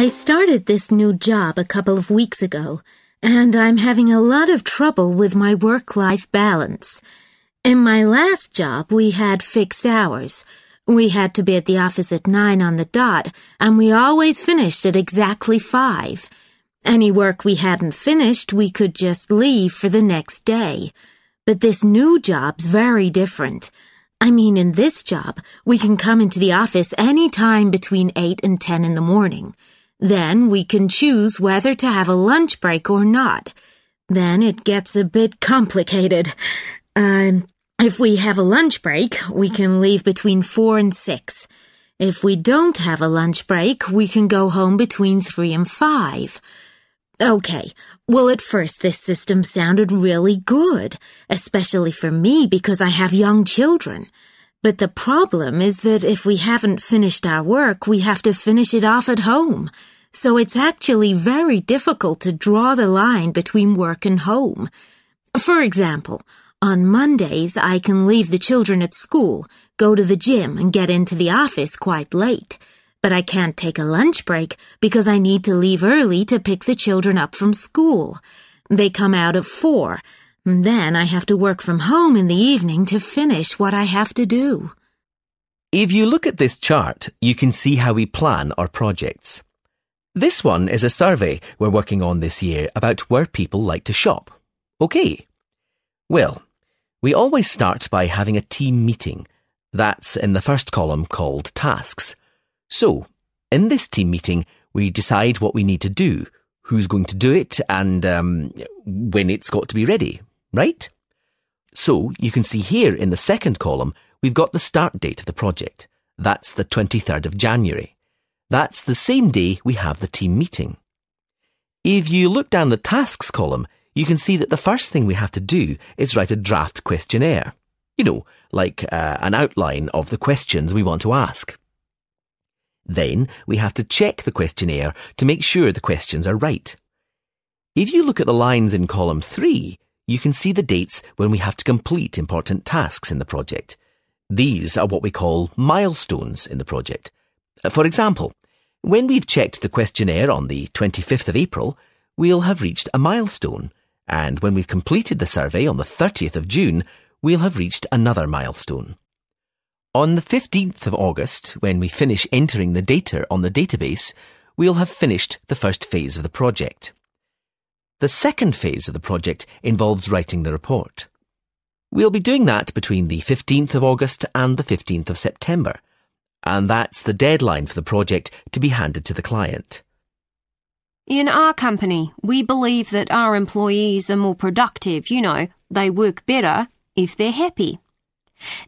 started this new job a couple of weeks ago, and I'm having a lot of trouble with my work-life balance. In my last job, we had fixed hours. We had to be at the office at 9 on the dot, and we always finished at exactly 5. Any work we hadn't finished, we could just leave for the next day. But this new job's very different. I mean, in this job, we can come into the office any time between 8 and 10 in the morning. Then we can choose whether to have a lunch break or not. Then it gets a bit complicated. If we have a lunch break, we can leave between 4 and 6. If we don't have a lunch break, we can go home between 3 and 5. Okay, well, at first this system sounded really good, especially for me because I have young children. But the problem is that if we haven't finished our work, we have to finish it off at home. So it's actually very difficult to draw the line between work and home. For example, on Mondays, I can leave the children at school, go to the gym, and get into the office quite late. But I can't take a lunch break because I need to leave early to pick the children up from school. They come out at 4. Then I have to work from home in the evening to finish what I have to do. If you look at this chart, you can see how we plan our projects. This one is a survey we're working on this year about where people like to shop. Okay. Well, we always start by having a team meeting. That's in the first column called tasks. So, in this team meeting, we decide what we need to do, who's going to do it, and when it's got to be ready, right? So, you can see here in the second column, we've got the start date of the project. That's the 23rd of January. That's the same day we have the team meeting. If you look down the tasks column, you can see that the first thing we have to do is write a draft questionnaire. You know, like an outline of the questions we want to ask. Then we have to check the questionnaire to make sure the questions are right. If you look at the lines in column 3, you can see the dates when we have to complete important tasks in the project. These are what we call milestones in the project. For example, when we've checked the questionnaire on the 25th of April, we'll have reached a milestone, and when we've completed the survey on the 30th of June, we'll have reached another milestone. On the 15th of August, when we finish entering the data on the database, we'll have finished the first phase of the project. The second phase of the project involves writing the report. We'll be doing that between the 15th of August and the 15th of September, and that's the deadline for the project to be handed to the client. In our company, we believe that our employees are more productive, they work better if they're happy.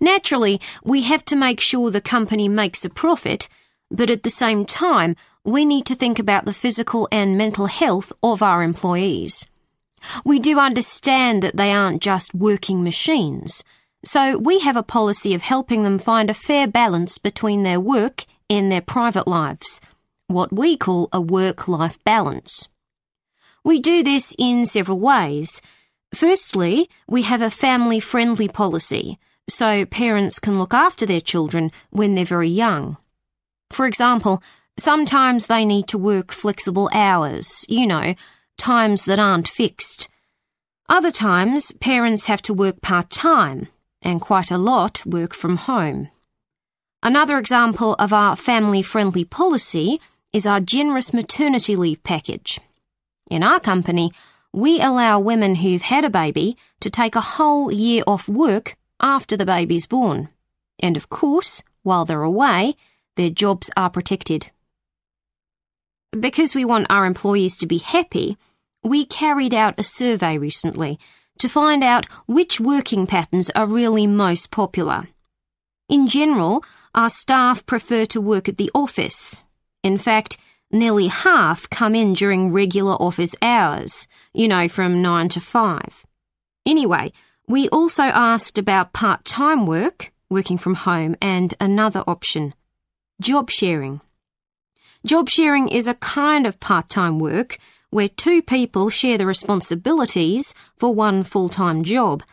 Naturally, we have to make sure the company makes a profit, but at the same time, we need to think about the physical and mental health of our employees. We do understand that they aren't just working machines, so we have a policy of helping them find a fair balance between their work and their private lives, what we call a work-life balance. We do this in several ways. Firstly, we have a family-friendly policy, so parents can look after their children when they're very young. For example, sometimes they need to work flexible hours, times that aren't fixed. Other times, parents have to work part-time, and quite a lot work from home. Another example of our family-friendly policy is our generous maternity leave package. In our company, we allow women who've had a baby to take a whole year off work after the baby's born. And of course, while they're away, their jobs are protected. Because we want our employees to be happy, we carried out a survey recently to find out which working patterns are really most popular. In general, our staff prefer to work at the office. In fact, nearly half come in during regular office hours, from 9 to 5. Anyway, we also asked about part-time work, working from home, and another option, job sharing. Job sharing is a kind of part-time work where two people share the responsibilities for one full-time job.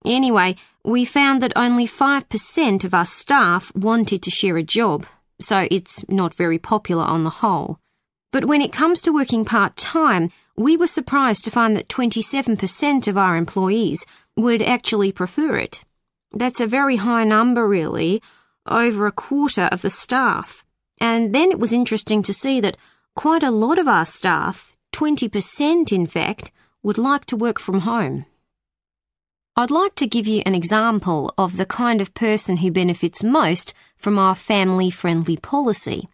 Anyway, we found that only 5% of our staff wanted to share a job, so it's not very popular on the whole. But when it comes to working part-time, we were surprised to find that 27% of our employees would actually prefer it. That's a very high number, really, over a quarter of the staff. And then it was interesting to see that quite a lot of our staff, 20% in fact, would like to work from home. I'd like to give you an example of the kind of person who benefits most from our family-friendly policy.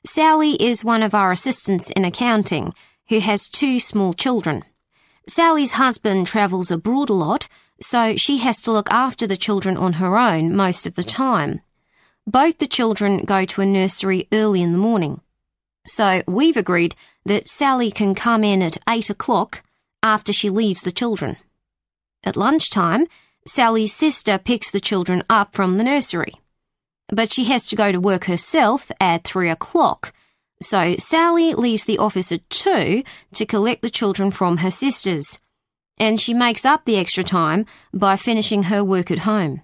Sally is one of our assistants in accounting who has 2 small children. Sally's husband travels abroad a lot, so she has to look after the children on her own most of the time. Both the children go to a nursery early in the morning. So we've agreed that Sally can come in at 8 o'clock after she leaves the children. At lunchtime, Sally's sister picks the children up from the nursery. But she has to go to work herself at 3 o'clock. So Sally leaves the office at 2 to collect the children from her sisters. And she makes up the extra time by finishing her work at home.